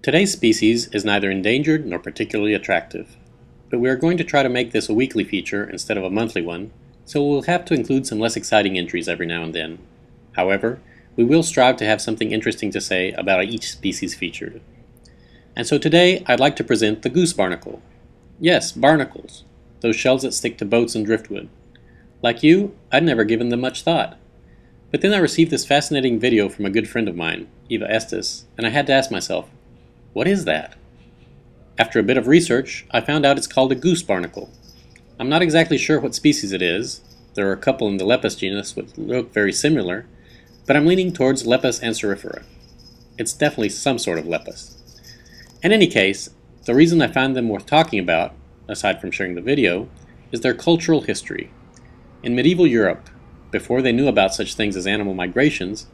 Today's species is neither endangered nor particularly attractive, but we are going to try to make this a weekly feature instead of a monthly one, so we'll have to include some less exciting entries every now and then. However, we will strive to have something interesting to say about each species featured. And so today I'd like to present the goose barnacle. Yes, barnacles, those shells that stick to boats and driftwood. Like you, I'd never given them much thought. But then I received this fascinating video from a good friend of mine, Eva Estes, and I had to ask myself, what is that? After a bit of research, I found out it's called a goose barnacle. I'm not exactly sure what species it is. There are a couple in the Lepus genus which look very similar, but I'm leaning towards Lepus anserifera. It's definitely some sort of lepus. In any case, the reason I found them worth talking about, aside from sharing the video, is their cultural history. In medieval Europe, before they knew about such things as animal migrations,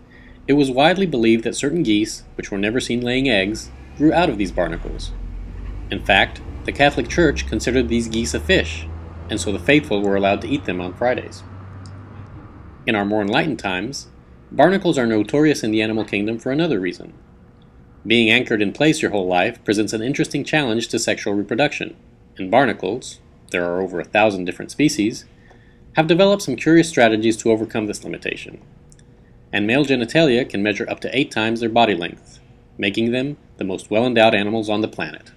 it was widely believed that certain geese, which were never seen laying eggs, grew out of these barnacles. In fact, the Catholic Church considered these geese a fish, and so the faithful were allowed to eat them on Fridays. In our more enlightened times, barnacles are notorious in the animal kingdom for another reason. Being anchored in place your whole life presents an interesting challenge to sexual reproduction, and barnacles, there are over 1,000 different species, have developed some curious strategies to overcome this limitation. And male genitalia can measure up to 8 times their body length, making them the most well-endowed animals on the planet.